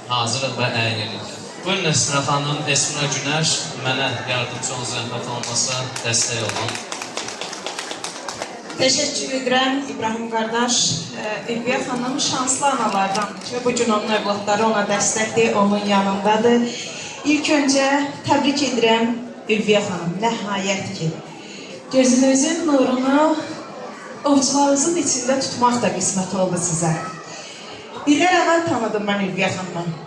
hazırıq və əynilik. Buyurun Esra xanım, Esra Günəş mənə yardımcı olun, zəhmət olmasa dəstək olun. Teşekkür ederim İbrahim kardeş. Ülviyə xanım şanslı analardandır ki, bugün onun evlatları ona dəstəkdir, onun yanındadır. İlk öncə təbrik edirəm Ülviyə xanım, nəhayət ki. Gözünüzün nurunu ovçularınızın içində tutmaq da qismət oldu sizə. İllər əvvəl tanıdım mən Ülviyə xanımı.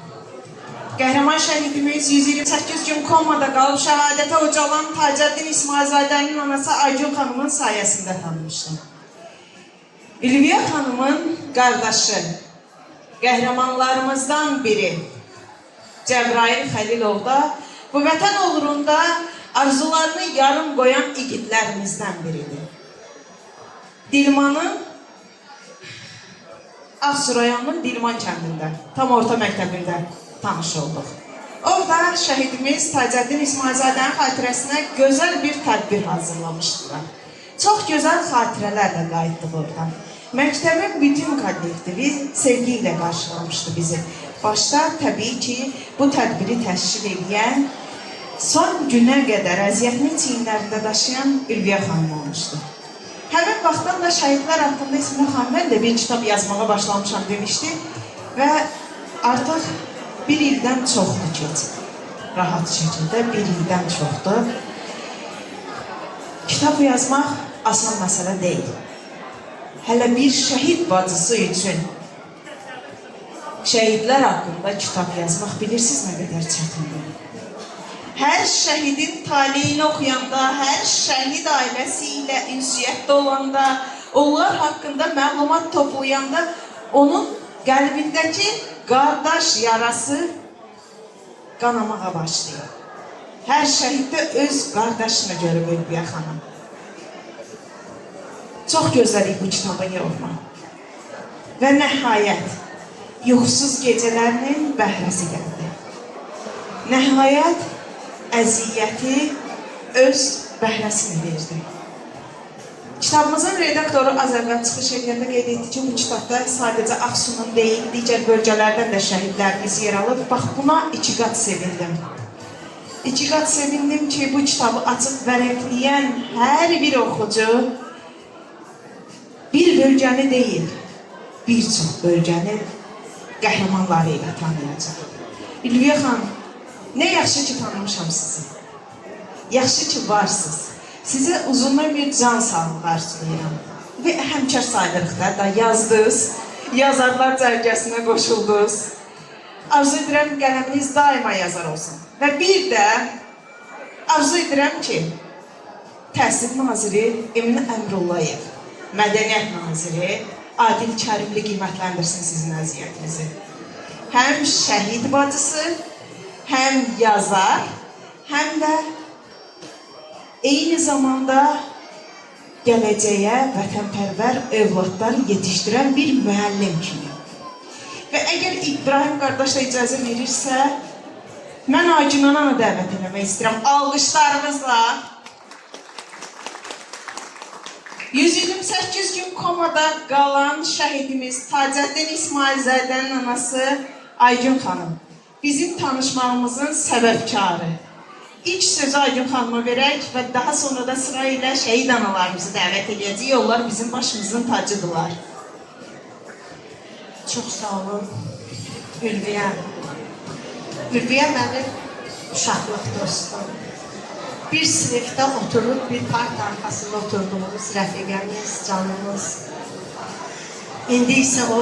Qəhrəman şəhidimiz 128 gün komada qalıb şəhadətə ucalan Tacəddin İsmailzadənin anası Aygün xanımın sayəsində tanımışdım. Ülviyə xanımın qardaşı, qəhrəmanlarımızdan biri Cəbrayil Xəlilov da bu vətən uğrunda arzularını yarım qoyan igidlərimizdən biridir. Dilmanın, Ağsurayanın Dilman kəndində, tam orta məktəbində tanış olduq. Orada şəhidimiz Tacəddin İsmailzadənin xatirəsinə gözəl bir tədbir hazırlamışdılar. Çox gözəl xatirələrlə qayıtdıq oradan. Məktəbin bütün kollektivi sevgi ilə qarşılamışdı bizi. Başda təbii ki, bu tədbiri təşkil edən, son günə qədər əziyyətini çiyinlərində daşıyan Ülviyə xanım olmuşdu. Həmin vaxtdan da şəhidlər haqqında İsmail xanım mən də bir kitab yazmağa başlamışam demişdi və artıq bir ildən çoxdur keçib. Rahat şəkildə bir ildən çoxdur. Kitab yazmaq asan məsələ deyil. Hələ bir şəhid bacısı üçün şəhidlər haqqında kitab yazmaq bilirsiniz nə qədər çətindir. Hər şəhidin taleyini oxuyanda, hər şəhid ailəsi ilə ünsiyyətdə olanda, onlar haqqında məlumat toplayanda onun qəlbindəki qardaş yarası qanamağa başlayır. Hər şəhiddə öz qardaşını görüb Ülviyə xanım. Çox gözlədik bu kitabı yoxma. Və nəhayət, yuxusuz gecələrinin bəhrəsi gəldi. Nəhayət, əziyyəti öz bəhrəsini verdi. Kitabımızın redaktoru az əvvəl çıxış edəndə qeyd etdi ki, bu kitabda sadəcə Ağsunun deyil, digər bölgələrdən də şəhidlərimiz yer alıb. Bax, buna iki qat sevindim. İki qat sevindim ki, bu kitabı açıb vərəqləyən hər bir oxucu bir bölgəni deyil, bir çox bölgəni qəhrəmanları ilə tanıyacaq. Ülviyə xanım, nə yaxşı ki tanımışam sizi. Yaxşı ki varsınız. Sizə uzun bir can sağlığı arzulayıram. Və həmkar sayılırıq da yazdınız, yazarlar cərgəsinə qoşuldunuz. Arzu edirəm qələminiz daima yazar olsun. Və bir də arzu edirəm ki, Təhsil Naziri Emin Əmrullayev, Mədəniyyət Naziri Adil Kərimli qiymətləndirsin sizin əziyyətinizi. Həm şəhid bacısı, həm yazar, həm də eyni zamanda gələcəyə vətənpərvər övladlar yetişdirən bir müəllim kimi. Və əgər İbrahim qardaş da icazə verirsə, mən Aygün ananı dəvət eləmək istəyirəm. Alqışlarımızla 128 gün komada qalan şəhidimiz Tacəddin İsmailzadənin anası Aygün xanım bizim tanışmağımızın səbəbkarı. İlk sözü Aygün xanıma verək və daha sonra da sıra ilə şəhid analarımızı dəvət edəcəyik. Onlar bizim başımızın tacıdırlar. Çox sağ olun, Ülviyə. Ülviyə mənim uşaqlıq dostum. Bir sinifdə oturub, bir part arxasında oturduğumuz rəfiqəmiz, canımız. İndi isə o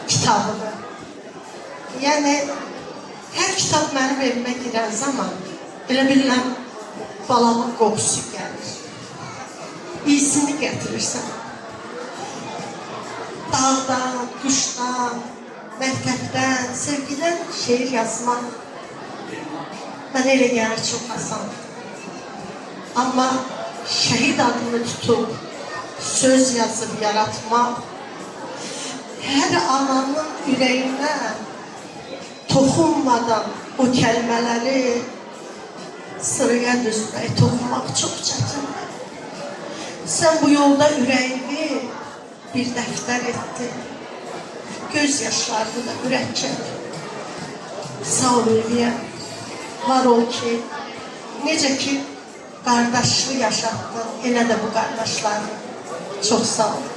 kitabıdır. Yəni, hər kitab mənim evimə girən zaman, elə bilirəm, balamın qoxusu gəlir. İyisini gətirirsən. Dağdan, quşdan, məktəbdən, sevgidən şeir yazmaq mənə elə gəlir çox asandır. Amma şəhid adını tutub, söz yazıb yaratmaq, hər ananın ürəyinə toxunmadan o kəlmələri sıraya düzmək, toxunmaq çox çətindir. Sən bu yolda ürəyini bir dəftər etdin. göz yaşlardı da ürəkçək. Sağ ol Ülviyə, var ol ki, necə ki qardaşlığı yaşatdın, elə də bu qardaşları. Çox sağ ol.